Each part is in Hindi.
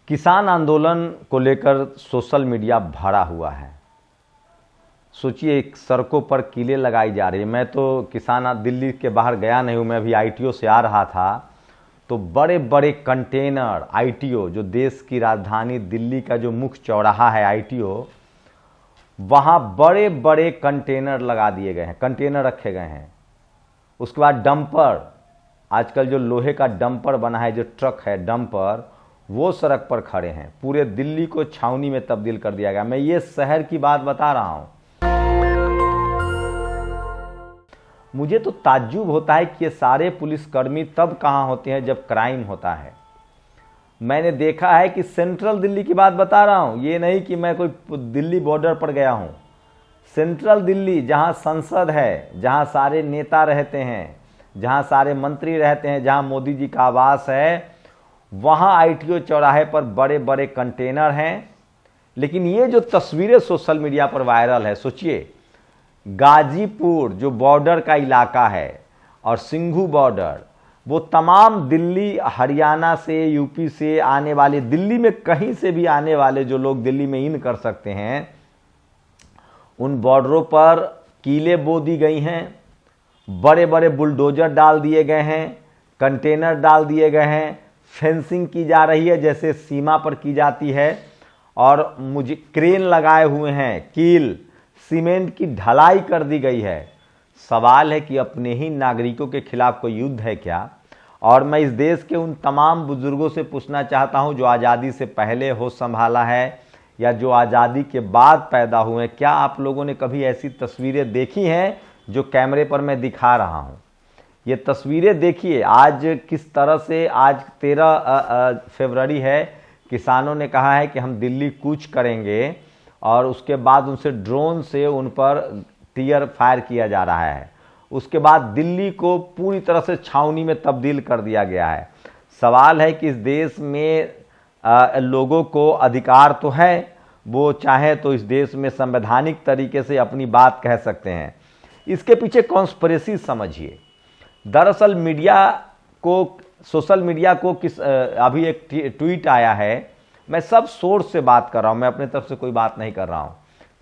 किसान आंदोलन को लेकर सोशल मीडिया भरा हुआ है। सोचिए, सड़कों पर कीलें लगाई जा रही है। मैं तो दिल्ली के बाहर गया नहीं हूँ, मैं अभी आईटीओ से आ रहा था, तो बड़े बड़े कंटेनर आईटीओ, जो देश की राजधानी दिल्ली का जो मुख्य चौराहा है आईटीओ, वहाँ बड़े बड़े कंटेनर लगा दिए गए हैं, कंटेनर रखे गए हैं। उसके बाद डंपर, आजकल जो लोहे का डंपर बना है, जो ट्रक है डंपर, वो सड़क पर खड़े हैं। पूरे दिल्ली को छावनी में तब्दील कर दिया गया। मैं ये शहर की बात बता रहा हूँ। मुझे तो ताज्जुब होता है कि ये सारे पुलिसकर्मी तब कहाँ होते हैं जब क्राइम होता है। मैंने देखा है कि सेंट्रल दिल्ली की बात बता रहा हूँ, ये नहीं कि मैं कोई दिल्ली बॉर्डर पर गया हूँ। सेंट्रल दिल्ली, जहाँ संसद है, जहाँ सारे नेता रहते हैं, जहाँ सारे मंत्री रहते हैं, जहाँ मोदी जी का आवास है, वहाँ आईटीओ चौराहे पर बड़े बड़े कंटेनर हैं। लेकिन ये जो तस्वीरें सोशल मीडिया पर वायरल है, सोचिए, गाजीपुर जो बॉर्डर का इलाका है और सिंघू बॉर्डर, वो तमाम दिल्ली, हरियाणा से, यूपी से आने वाले, दिल्ली में कहीं से भी आने वाले जो लोग दिल्ली में इन कर सकते हैं, उन बॉर्डरों पर कीलें बो दी गई हैं, बड़े बड़े बुलडोजर डाल दिए गए हैं, कंटेनर डाल दिए गए हैं, फेंसिंग की जा रही है जैसे सीमा पर की जाती है, और मुझे क्रेन लगाए हुए हैं, कील, सीमेंट की ढलाई कर दी गई है। सवाल है कि अपने ही नागरिकों के खिलाफ कोई युद्ध है क्या? और मैं इस देश के उन तमाम बुजुर्गों से पूछना चाहता हूं जो आज़ादी से पहले होश संभाला है या जो आज़ादी के बाद पैदा हुए, क्या आप लोगों ने कभी ऐसी तस्वीरें देखी हैं जो कैमरे पर मैं दिखा रहा हूं? ये तस्वीरें देखिए, आज किस तरह से, आज 13 फरवरी है, किसानों ने कहा है कि हम दिल्ली कूच करेंगे, और उसके बाद उनसे ड्रोन से उन पर टीयर फायर किया जा रहा है। उसके बाद दिल्ली को पूरी तरह से छावनी में तब्दील कर दिया गया है। सवाल है कि इस देश में लोगों को अधिकार तो है, वो चाहे तो इस देश में संवैधानिक तरीके से अपनी बात कह सकते हैं। इसके पीछे कॉन्स्पिरेसी समझिए। दरअसल मीडिया को, सोशल मीडिया को अभी एक ट्वीट आया है, मैं सब सोर्स से बात कर रहा हूं, मैं अपने तरफ से कोई बात नहीं कर रहा हूं।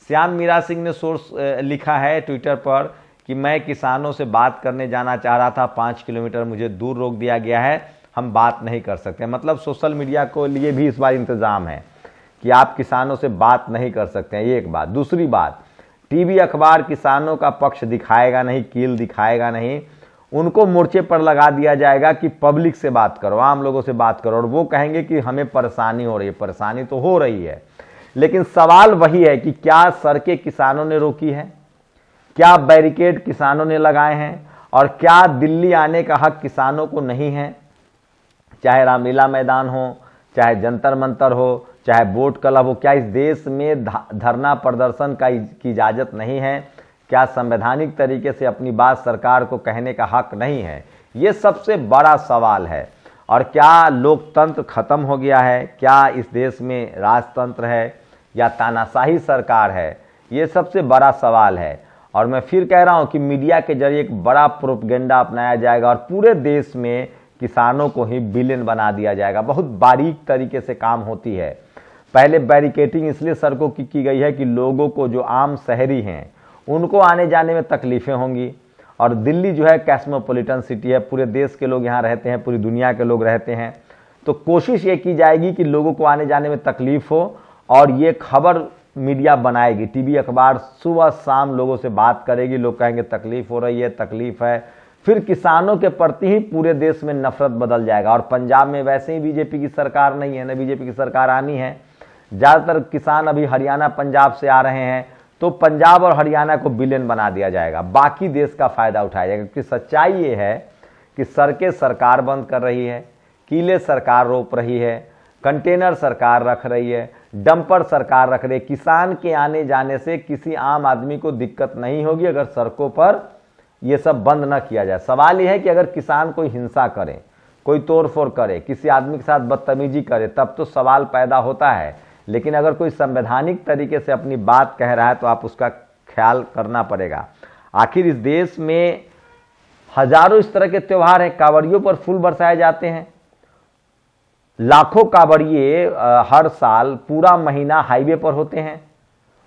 श्याम मीरा सिंह ने सोर्स लिखा है ट्विटर पर कि मैं किसानों से बात करने जाना चाह रहा था, 5 किलोमीटर मुझे दूर रोक दिया गया है, हम बात नहीं कर सकते। मतलब सोशल मीडिया को लिए भी इस बार इंतजाम है कि आप किसानों से बात नहीं कर सकते हैं, ये एक बात। दूसरी बात, टीवी अखबार किसानों का पक्ष दिखाएगा नहीं, कील दिखाएगा नहीं, उनको मोर्चे पर लगा दिया जाएगा कि पब्लिक से बात करो, आम लोगों से बात करो, और वो कहेंगे कि हमें परेशानी हो रही है। परेशानी तो हो रही है, लेकिन सवाल वही है कि क्या सड़कें किसानों ने रोकी है, क्या बैरिकेड किसानों ने लगाए हैं, और क्या दिल्ली आने का हक किसानों को नहीं है? चाहे रामलीला मैदान हो, चाहे जंतर मंतर हो, चाहे बोट क्लब हो, क्या इस देश में धरना प्रदर्शन की इजाज़त नहीं है? क्या संवैधानिक तरीके से अपनी बात सरकार को कहने का हक नहीं है? ये सबसे बड़ा सवाल है। और क्या लोकतंत्र खत्म हो गया है? क्या इस देश में राजतंत्र है या तानाशाही सरकार है? ये सबसे बड़ा सवाल है। और मैं फिर कह रहा हूं कि मीडिया के जरिए एक बड़ा प्रोपेगेंडा अपनाया जाएगा और पूरे देश में किसानों को ही विलेन बना दिया जाएगा। बहुत बारीक तरीके से काम होती है। पहले बैरिकेटिंग इसलिए सड़कों की गई है कि लोगों को, जो आम शहरी हैं, उनको आने जाने में तकलीफ़ें होंगी। और दिल्ली जो है कॉस्मोपॉलिटन सिटी है, पूरे देश के लोग यहाँ रहते हैं, पूरी दुनिया के लोग रहते हैं, तो कोशिश ये की जाएगी कि लोगों को आने जाने में तकलीफ़ हो, और ये खबर मीडिया बनाएगी, टीवी अखबार सुबह शाम लोगों से बात करेगी, लोग कहेंगे तकलीफ़ हो रही है, तकलीफ़ है, फिर किसानों के प्रति ही पूरे देश में नफरत बदल जाएगा। और पंजाब में वैसे ही बीजेपी की सरकार नहीं है, न बीजेपी की सरकार आनी है। ज़्यादातर किसान अभी हरियाणा पंजाब से आ रहे हैं, तो पंजाब और हरियाणा को विलेन बना दिया जाएगा, बाकी देश का फायदा उठाया जाएगा। क्योंकि सच्चाई ये है कि सड़कें सरकार बंद कर रही है, कीले सरकार रोप रही है, कंटेनर सरकार रख रही है, डंपर सरकार रख रही है। किसान के आने जाने से किसी आम आदमी को दिक्कत नहीं होगी अगर सड़कों पर ये सब बंद न किया जाए। सवाल यह है कि अगर किसान कोई हिंसा करे, कोई तोड़फोड़ करे, किसी आदमी के साथ बदतमीजी करे, तब तो सवाल पैदा होता है। लेकिन अगर कोई संवैधानिक तरीके से अपनी बात कह रहा है तो आप उसका ख्याल करना पड़ेगा। आखिर इस देश में हजारों इस तरह के त्यौहार हैं, कांवड़ियों पर फूल बरसाए जाते हैं, लाखों कांवड़िए हर साल पूरा महीना हाईवे पर होते हैं,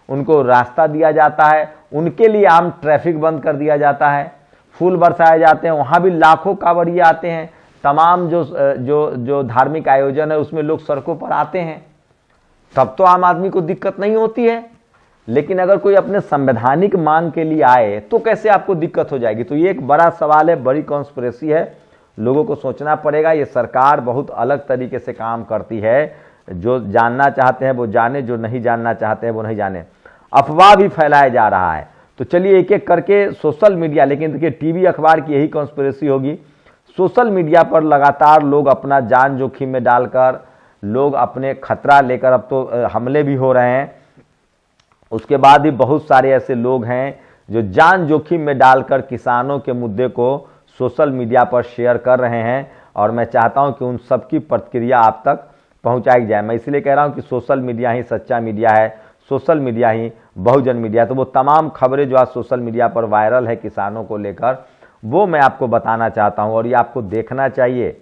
उनको रास्ता दिया जाता है, उनके लिए आम ट्रैफिक बंद कर दिया जाता है, फूल बरसाए जाते हैं, वहाँ भी लाखों कांवड़िए आते हैं, तमाम जो धार्मिक आयोजन है उसमें लोग सड़कों पर आते हैं, तब तो आम आदमी को दिक्कत नहीं होती है। लेकिन अगर कोई अपने संवैधानिक मांग के लिए आए तो कैसे आपको दिक्कत हो जाएगी? तो ये एक बड़ा सवाल है, बड़ी कॉन्स्पिरेसी है, लोगों को सोचना पड़ेगा। ये सरकार बहुत अलग तरीके से काम करती है, जो जानना चाहते हैं वो जाने, जो नहीं जानना चाहते हैं वो नहीं जाने। अफवाह भी फैलाया जा रहा है। तो चलिए एक एक करके सोशल मीडिया, लेकिन देखिए टीवी अखबार की यही कॉन्स्पिरेसी होगी। सोशल मीडिया पर लगातार लोग अपना जान जोखिम में डालकर, लोग अपने खतरा लेकर, अब तो हमले भी हो रहे हैं, उसके बाद भी बहुत सारे ऐसे लोग हैं जो जान जोखिम में डालकर किसानों के मुद्दे को सोशल मीडिया पर शेयर कर रहे हैं। और मैं चाहता हूं कि उन सबकी प्रतिक्रिया आप तक पहुंचाई जाए। मैं इसलिए कह रहा हूं कि सोशल मीडिया ही सच्चा मीडिया है, सोशल मीडिया ही बहुजन मीडिया। तो वो तमाम खबरें जो आज सोशल मीडिया पर वायरल है किसानों को लेकर, वो मैं आपको बताना चाहता हूं और ये आपको देखना चाहिए।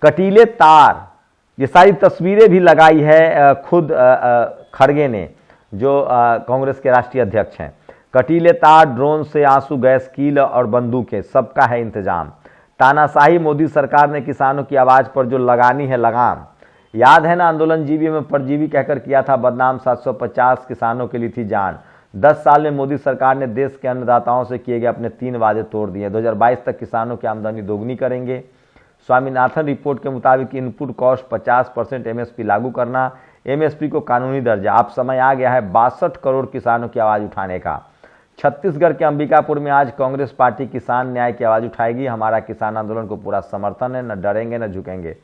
कटीले तार, ये सारी तस्वीरें भी लगाई है खुद खड़गे ने, जो कांग्रेस के राष्ट्रीय अध्यक्ष हैं। कटीले तार, ड्रोन से आंसू गैस, कील और बंदूकें, सबका है इंतजाम। तानाशाही मोदी सरकार ने किसानों की आवाज पर जो लगानी है लगाम। याद है ना, आंदोलन जीवी में परजीवी कहकर किया था बदनाम, 750 किसानों के लिए थी जान। 10 साल में मोदी सरकार ने देश के अन्नदाताओं से किए गए अपने 3 वादे तोड़ दिए। 2022 तक किसानों की आमदनी दोगुनी करेंगे। स्वामीनाथन रिपोर्ट के मुताबिक इनपुट कॉस्ट 50% एमएसपी लागू करना, एमएसपी को कानूनी दर्जा। अब समय आ गया है 62 करोड़ किसानों की आवाज उठाने का। छत्तीसगढ़ के अंबिकापुर में आज कांग्रेस पार्टी किसान न्याय की आवाज उठाएगी। हमारा किसान आंदोलन को पूरा समर्थन है, न डरेंगे न झुकेंगे।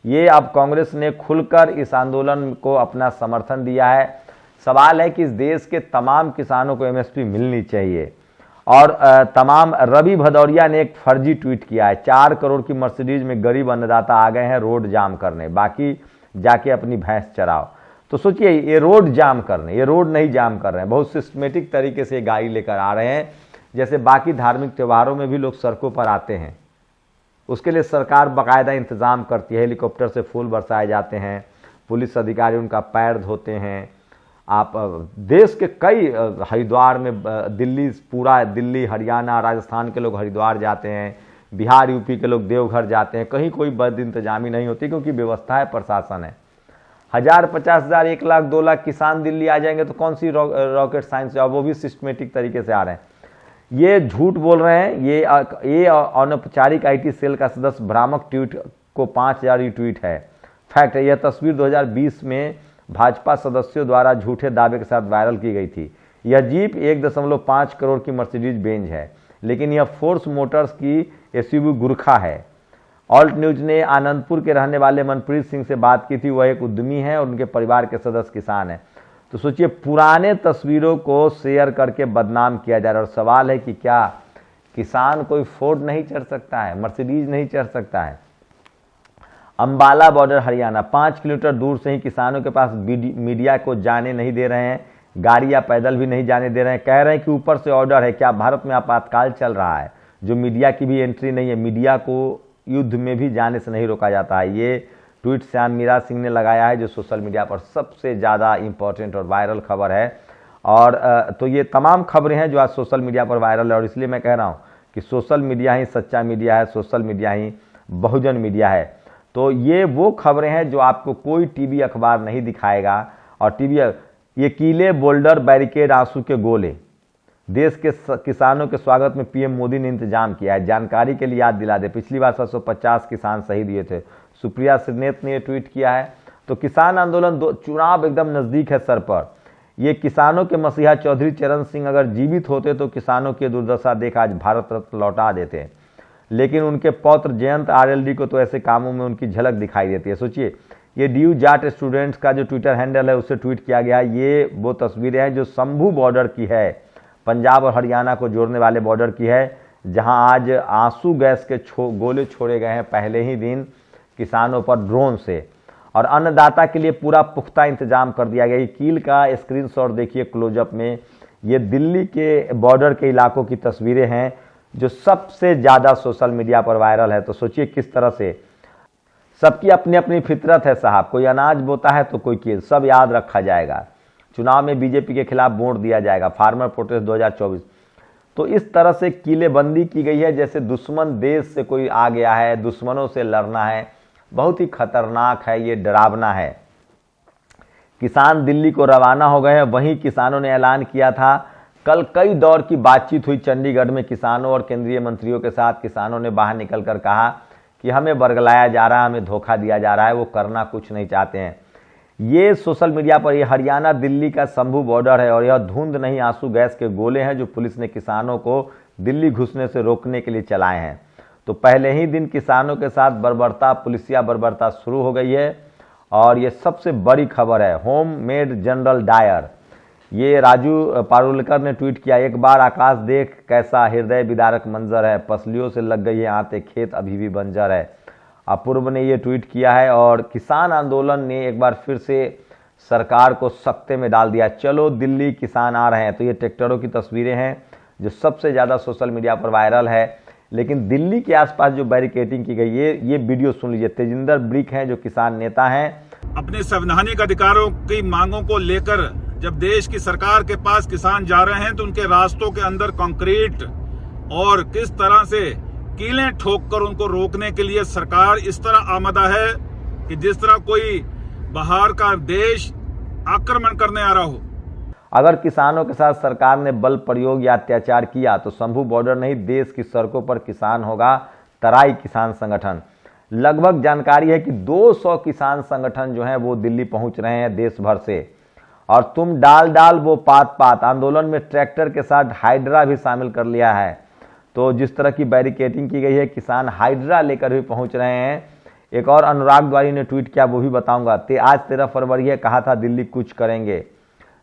ये अब कांग्रेस ने खुलकर इस आंदोलन को अपना समर्थन दिया है। सवाल है कि इस देश के तमाम किसानों को एमएसपी मिलनी चाहिए। और तमाम, रवि भदौरिया ने एक फर्जी ट्वीट किया है, 4 करोड़ की मर्सिडीज में गरीब अन्नदाता आ गए हैं रोड जाम करने, बाकी जाके अपनी भैंस चराओ। तो सोचिए, ये रोड जाम करने, ये रोड नहीं जाम कर रहे हैं, बहुत सिस्टमेटिक तरीके से गाड़ी लेकर आ रहे हैं, जैसे बाकी धार्मिक त्योहारों में भी लोग सड़कों पर आते हैं। उसके लिए सरकार बाकायदा इंतजाम करती है, हेलीकॉप्टर से फूल बरसाए जाते हैं, पुलिस अधिकारी उनका पैर धोते हैं। आप देश के कई, हरिद्वार में, दिल्ली, पूरा दिल्ली, हरियाणा, राजस्थान के लोग हरिद्वार जाते हैं, बिहार यूपी के लोग देवघर जाते हैं, कहीं कोई बद इंतजामी नहीं होती, क्योंकि व्यवस्था है, प्रशासन है। 1000, 50,000, 1 लाख, 2 लाख किसान दिल्ली आ जाएंगे तो कौन सी रॉकेट साइंस है? वो भी सिस्टमेटिक तरीके से आ रहे हैं। ये झूठ बोल रहे हैं। ये अनौपचारिक आईटी सेल का सदस्य भ्रामक ट्वीट को 5000 रिट्वीट है। फैक्ट है, यह तस्वीर 2020 में भाजपा सदस्यों द्वारा झूठे दावे के साथ वायरल की गई थी। यह जीप 1.5 करोड़ की मर्सिडीज बेंज है, लेकिन यह फोर्स मोटर्स की एसयूवी गुरखा है। ऑल्ट न्यूज ने आनंदपुर के रहने वाले मनप्रीत सिंह से बात की थी। वह एक उद्यमी है और उनके परिवार के सदस्य किसान हैं। तो सोचिए, पुराने तस्वीरों को शेयर करके बदनाम किया जा रहा है। और सवाल है कि क्या किसान कोई फोर्ड नहीं चढ़ सकता है, मर्सिडीज नहीं चढ़ सकता है? अंबाला बॉर्डर हरियाणा, 5 किलोमीटर दूर से ही किसानों के पास मीडिया को जाने नहीं दे रहे हैं, गाड़ी या पैदल भी नहीं जाने दे रहे हैं। कह रहे हैं कि ऊपर से ऑर्डर है। क्या भारत में आपातकाल चल रहा है जो मीडिया की भी एंट्री नहीं है? मीडिया को युद्ध में भी जाने से नहीं रोका जाता है। ये ट्वीट श्याम मीरा सिंह ने लगाया है, जो सोशल मीडिया पर सबसे ज़्यादा इंपॉर्टेंट और वायरल खबर है। और तो ये तमाम खबरें हैं जो आज सोशल मीडिया पर वायरल है। और इसलिए मैं कह रहा हूँ कि सोशल मीडिया ही सच्चा मीडिया है, सोशल मीडिया ही बहुजन मीडिया है। तो ये वो खबरें हैं जो आपको कोई टीवी अखबार नहीं दिखाएगा। और टीवी, ये कीले, बोल्डर, बैरिकेड, आंसू के गोले, देश के किसानों के स्वागत में पीएम मोदी ने इंतजाम किया है। जानकारी के लिए याद दिला दे, पिछली बार 750 किसान शहीद हुए थे। सुप्रिया श्रीनेत ने ये ट्वीट किया है। तो किसान आंदोलन, चुनाव एकदम नजदीक है सर पर। ये किसानों के मसीहा चौधरी चरण सिंह अगर जीवित होते तो किसानों की दुर्दशा देख आज भारत रत्न लौटा देते, लेकिन उनके पौत्र जयंत आरएलडी को तो ऐसे कामों में उनकी झलक दिखाई देती है। सोचिए, ये ड्यू जाट स्टूडेंट्स का जो ट्विटर हैंडल है उससे ट्वीट किया गया। ये वो तस्वीरें हैं जो शंभू बॉर्डर की है, पंजाब और हरियाणा को जोड़ने वाले बॉर्डर की है, जहां आज आंसू गैस के गोले छोड़े गए हैं पहले ही दिन किसानों पर ड्रोन से। और अन्नदाता के लिए पूरा पुख्ता इंतजाम कर दिया गया। कील का स्क्रीनशॉट देखिए क्लोजअप में। ये दिल्ली के बॉर्डर के इलाकों की तस्वीरें हैं जो सबसे ज़्यादा सोशल मीडिया पर वायरल है। तो सोचिए किस तरह से सबकी अपनी अपनी फितरत है साहब, कोई अनाज बोता है तो कोई केल, सब याद रखा जाएगा। चुनाव में बीजेपी के खिलाफ वोट दिया जाएगा, फार्मर प्रोटेस्ट 2024। तो इस तरह से किलेबंदी की गई है जैसे दुश्मन देश से कोई आ गया है, दुश्मनों से लड़ना है। बहुत ही खतरनाक है, ये डरावना है। किसान दिल्ली को रवाना हो गए हैं। वहीं किसानों ने ऐलान किया था, कल कई दौर की बातचीत हुई चंडीगढ़ में किसानों और केंद्रीय मंत्रियों के साथ। किसानों ने बाहर निकलकर कहा कि हमें बरगलाया जा रहा है, हमें धोखा दिया जा रहा है, वो करना कुछ नहीं चाहते हैं। ये सोशल मीडिया पर, ये हरियाणा दिल्ली का शंभू बॉर्डर है और यह धुंध नहीं आंसू गैस के गोले हैं जो पुलिस ने किसानों को दिल्ली घुसने से रोकने के लिए चलाए हैं। तो पहले ही दिन किसानों के साथ बर्बरता, पुलिसिया बर्बरता शुरू हो गई है। और ये सबसे बड़ी खबर है, होम मेड जनरल डायर। ये राजू पारुलकर ने ट्वीट किया, एक बार आकाश देख कैसा हृदय विदारक मंजर है, पसलियों से लग गई है आते, खेत अभी भी बंजर है। अपूर्व ने ये ट्वीट किया है। और किसान आंदोलन ने एक बार फिर से सरकार को सख्ते में डाल दिया, चलो दिल्ली किसान आ रहे हैं। तो ये ट्रैक्टरों की तस्वीरें हैं जो सबसे ज़्यादा सोशल मीडिया पर वायरल है। लेकिन दिल्ली के आसपास जो बैरिकेडिंग की गई, ये वीडियो सुन लीजिए। तेजिंदर ब्रिक हैं जो किसान नेता हैं। अपने संवैधानिक अधिकारों की मांगों को लेकर जब देश की सरकार के पास किसान जा रहे हैं तो उनके रास्तों के अंदर कंक्रीट और किस तरह से कीलें ठोककर उनको रोकने के लिए सरकार इस तरह आमदा है कि जिस तरह कोई बाहर का देश आक्रमण करने आ रहा हो। अगर किसानों के साथ सरकार ने बल प्रयोग या अत्याचार किया तो शंभू बॉर्डर नहीं, देश की सड़कों पर किसान होगा तराई किसान संगठन। लगभग जानकारी है कि 200 किसान संगठन जो हैं वो दिल्ली पहुंच रहे हैं देश भर से। और तुम डाल डाल वो पात पात, आंदोलन में ट्रैक्टर के साथ हाइड्रा भी शामिल कर लिया है। तो जिस तरह की बैरिकेडिंग की गई है, किसान हाइड्रा लेकर भी पहुंच रहे हैं। एक और अनुराग द्वारी ने ट्वीट किया, वो भी बताऊंगा। आज 13 फरवरी है, कहा था दिल्ली कुछ करेंगे।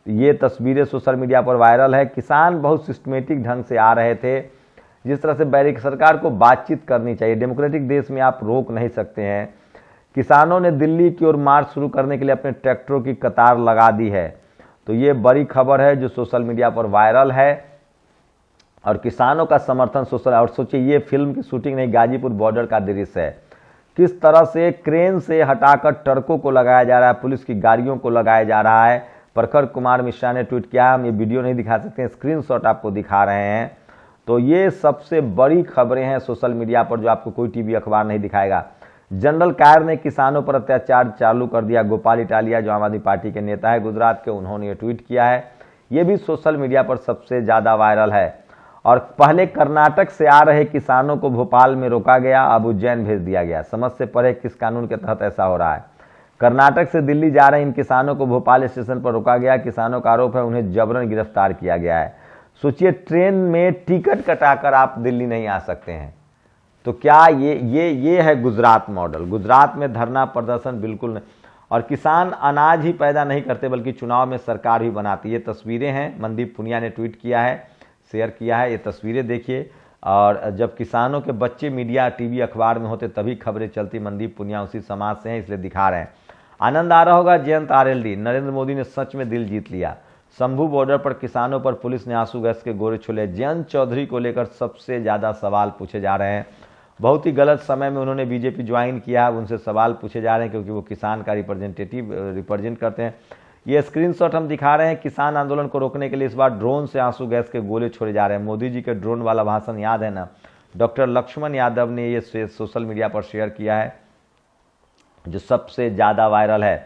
ये तस्वीरें सोशल मीडिया पर वायरल है। किसान बहुत सिस्टमेटिक ढंग से आ रहे थे। जिस तरह से सरकार को बातचीत करनी चाहिए, डेमोक्रेटिक देश में आप रोक नहीं सकते हैं। किसानों ने दिल्ली की ओर मार्च शुरू करने के लिए अपने ट्रैक्टरों की कतार लगा दी है। तो ये बड़ी खबर है जो सोशल मीडिया पर वायरल है। और किसानों का समर्थन सोशल, और सोचिए ये फिल्म की शूटिंग नहीं, गाजीपुर बॉर्डर का दृश्य है। किस तरह से क्रेन से हटाकर ट्रकों को लगाया जा रहा है, पुलिस की गाड़ियों को लगाया जा रहा है। प्रखर कुमार मिश्रा ने ट्वीट किया, हम ये वीडियो नहीं दिखा सकते हैं, स्क्रीनशॉट आपको दिखा रहे हैं। तो ये सबसे बड़ी खबरें हैं सोशल मीडिया पर जो आपको कोई टीवी अखबार नहीं दिखाएगा। जनरल कायर ने किसानों पर अत्याचार चालू कर दिया। गोपाल इटालिया जो आम आदमी पार्टी के नेता है गुजरात के, उन्होंने ये ट्वीट किया है। ये भी सोशल मीडिया पर सबसे ज़्यादा वायरल है। और पहले कर्नाटक से आ रहे किसानों को भोपाल में रोका गया, अब उज्जैन भेज दिया गया। समझ से परे किस कानून के तहत ऐसा हो रहा है। कर्नाटक से दिल्ली जा रहे इन किसानों को भोपाल स्टेशन पर रोका गया। किसानों का आरोप है उन्हें जबरन गिरफ्तार किया गया है। सोचिए, ट्रेन में टिकट कटाकर आप दिल्ली नहीं आ सकते हैं। तो क्या ये है गुजरात मॉडल। गुजरात में धरना प्रदर्शन बिल्कुल नहीं। और किसान अनाज ही पैदा नहीं करते बल्कि चुनाव में सरकार भी बनाती। ये तस्वीरें हैं, मनदीप पुनिया ने ट्वीट किया है, शेयर किया है। ये तस्वीरें देखिए। और जब किसानों के बच्चे मीडिया, टीवी, अखबार में होते तभी खबरें चलती। मनदीप पुनिया उसी समाज से हैं, इसलिए दिखा रहे हैं। आनंद आ रहा होगा जयंत आरएलडी, नरेंद्र मोदी ने सच में दिल जीत लिया। शंभू बॉर्डर पर किसानों पर पुलिस ने आंसू गैस के गोले छोड़े। जयंत चौधरी को लेकर सबसे ज़्यादा सवाल पूछे जा रहे हैं। बहुत ही गलत समय में उन्होंने बीजेपी ज्वाइन किया, उनसे सवाल पूछे जा रहे हैं क्योंकि वो किसान का रिप्रेजेंट करते हैं। ये स्क्रीनशॉट हम दिखा रहे हैं। किसान आंदोलन को रोकने के लिए इस बार ड्रोन से आंसू गैस के गोले छोड़े जा रहे हैं। मोदी जी के ड्रोन वाला भाषण याद है ना। डॉक्टर लक्ष्मण यादव ने ये सोशल मीडिया पर शेयर किया है जो सबसे ज़्यादा वायरल है।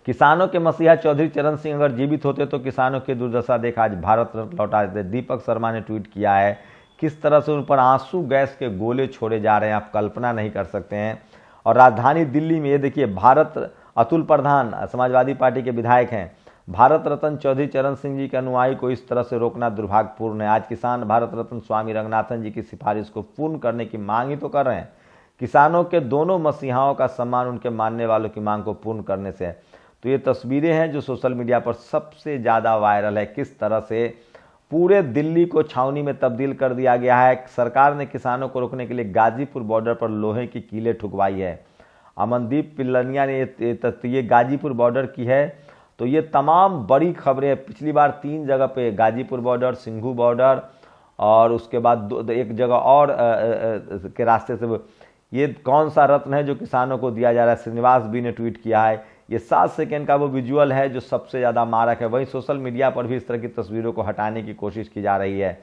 किसानों के मसीहा चौधरी चरण सिंह अगर जीवित होते तो किसानों की दुर्दशा देख आज भारत रत्न लौटा देते। दीपक शर्मा ने ट्वीट किया है। किस तरह से उन पर आंसू गैस के गोले छोड़े जा रहे हैं, आप कल्पना नहीं कर सकते हैं। और राजधानी दिल्ली में ये देखिए, अतुल प्रधान समाजवादी पार्टी के विधायक हैं। भारत रत्न चौधरी चरण सिंह जी के अनुयायी को इस तरह से रोकना दुर्भाग्यपूर्ण है। आज किसान भारत रत्न स्वामी रंगनाथन जी की सिफारिश को पूर्ण करने की मांग ही तो कर रहे हैं। किसानों के दोनों मसीहाओं का सम्मान उनके मानने वालों की मांग को पूर्ण करने से है। तो ये तस्वीरें हैं जो सोशल मीडिया पर सबसे ज़्यादा वायरल है। किस तरह से पूरे दिल्ली को छावनी में तब्दील कर दिया गया है। सरकार ने किसानों को रोकने के लिए गाजीपुर बॉर्डर पर लोहे की कीलें ठुकवाई है। अमनदीप पिल्लनिया ने ये गाजीपुर बॉर्डर की है। तो ये तमाम बड़ी खबरें, पिछली बार 3 जगह पे गाजीपुर बॉर्डर, सिंघू बॉर्डर और उसके बाद एक जगह और के रास्ते से ये कौन सा रत्न है जो किसानों को दिया जा रहा है। श्रीनिवास बी ने ट्वीट किया है। ये 7 सेकेंड का वो विजुअल है जो सबसे ज़्यादा मारक है। वहीं सोशल मीडिया पर भी इस तरह की तस्वीरों को हटाने की कोशिश की जा रही है।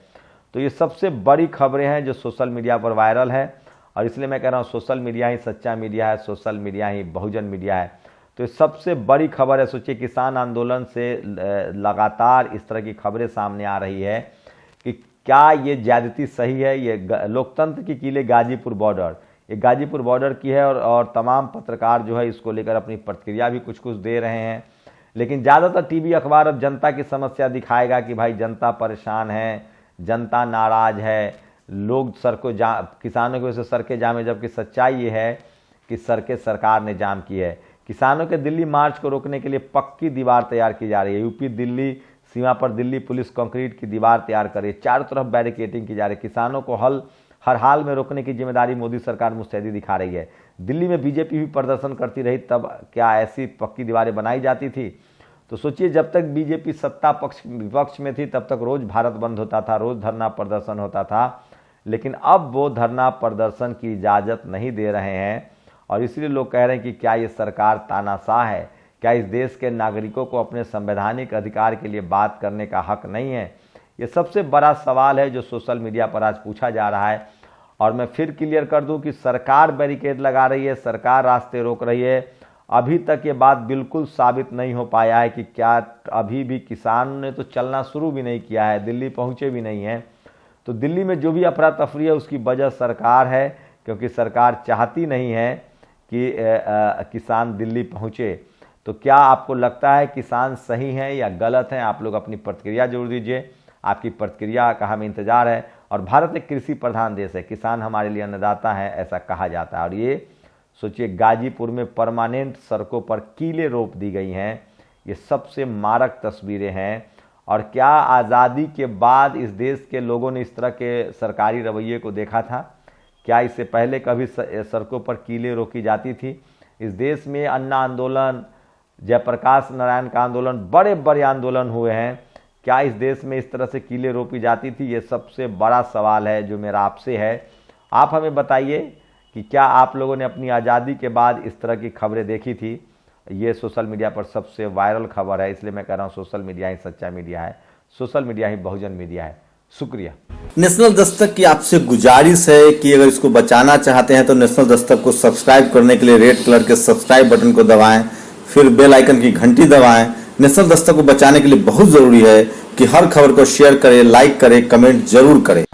तो ये सबसे बड़ी खबरें हैं जो सोशल मीडिया पर वायरल है, और इसलिए मैं कह रहा हूँ सोशल मीडिया ही सच्चा मीडिया है, सोशल मीडिया ही बहुजन मीडिया है। तो ये सबसे बड़ी खबर है। सोचिए, किसान आंदोलन से लगातार इस तरह की खबरें सामने आ रही है कि क्या ये ज्यादती सही है। ये लोकतंत्र की किले गाजीपुर बॉर्डर, ये गाजीपुर बॉर्डर की है, और तमाम पत्रकार जो है इसको लेकर अपनी प्रतिक्रिया भी कुछ कुछ दे रहे हैं। लेकिन ज़्यादातर टीवी अखबार अब जनता की समस्या दिखाएगा कि भाई जनता परेशान है, जनता नाराज है, लोग किसानों की वजह से सड़कें जाम है, जबकि सच्चाई ये है कि सड़कें सरकार ने जाम की है। किसानों के दिल्ली मार्च को रोकने के लिए पक्की दीवार तैयार की जा रही है। यूपी दिल्ली सीमा पर दिल्ली पुलिस कंक्रीट की दीवार तैयार करे, चारों तरफ बैरिकेडिंग की जा रही है। किसानों को हर हाल में रोकने की जिम्मेदारी मोदी सरकार मुस्तैदी दिखा रही है। दिल्ली में बीजेपी भी प्रदर्शन करती रही, तब क्या ऐसी पक्की दीवारें बनाई जाती थी? तो सोचिए, जब तक बीजेपी सत्ता विपक्ष में थी तब तक रोज भारत बंद होता था, रोज धरना प्रदर्शन होता था। लेकिन अब वो धरना प्रदर्शन की इजाज़त नहीं दे रहे हैं, और इसलिए लोग कह रहे हैं कि क्या ये सरकार तानाशाह है? क्या इस देश के नागरिकों को अपने संवैधानिक अधिकार के लिए बात करने का हक नहीं है? ये सबसे बड़ा सवाल है जो सोशल मीडिया पर आज पूछा जा रहा है। और मैं फिर क्लियर कर दूं कि सरकार बैरिकेड लगा रही है, सरकार रास्ते रोक रही है। अभी तक ये बात बिल्कुल साबित नहीं हो पाया है कि क्या अभी भी किसान ने तो चलना शुरू भी नहीं किया है, दिल्ली पहुँचे भी नहीं हैं। तो दिल्ली में जो भी अफरा तफरी है उसकी वजह सरकार है, क्योंकि सरकार चाहती नहीं है कि किसान दिल्ली पहुँचे। तो क्या आपको लगता है किसान सही हैं या गलत हैं? आप लोग अपनी प्रतिक्रिया जरूर दीजिए। आपकी प्रतिक्रिया का हमें इंतजार है। और भारत एक कृषि प्रधान देश है, किसान हमारे लिए अन्नदाता है, ऐसा कहा जाता है। और ये सोचिए, गाजीपुर में परमानेंट सड़कों पर कीले रोप दी गई हैं। ये सबसे मारक तस्वीरें हैं। और क्या आज़ादी के बाद इस देश के लोगों ने इस तरह के सरकारी रवैये को देखा था? क्या इससे पहले कभी सड़कों पर कीले रोकी जाती थी? इस देश में अन्ना आंदोलन, जयप्रकाश नारायण का आंदोलन, बड़े बड़े आंदोलन हुए हैं। क्या इस देश में इस तरह से कीले रोपी जाती थी? ये सबसे बड़ा सवाल है जो मेरा आपसे है। आप हमें बताइए कि क्या आप लोगों ने अपनी आज़ादी के बाद इस तरह की खबरें देखी थी? ये सोशल मीडिया पर सबसे वायरल खबर है, इसलिए मैं कह रहा हूँ सोशल मीडिया ही सच्चा मीडिया है, सोशल मीडिया ही बहुजन मीडिया है। शुक्रिया। नेशनल दस्तक की आपसे गुजारिश है कि अगर इसको बचाना चाहते हैं तो नेशनल दस्तक को सब्सक्राइब करने के लिए रेड कलर के सब्सक्राइब बटन को दबाएं, फिर बेल आइकन की घंटी दबाएं। नेशनल दस्तक को बचाने के लिए बहुत जरूरी है कि हर खबर को शेयर करें, लाइक करें, कमेंट जरूर करें।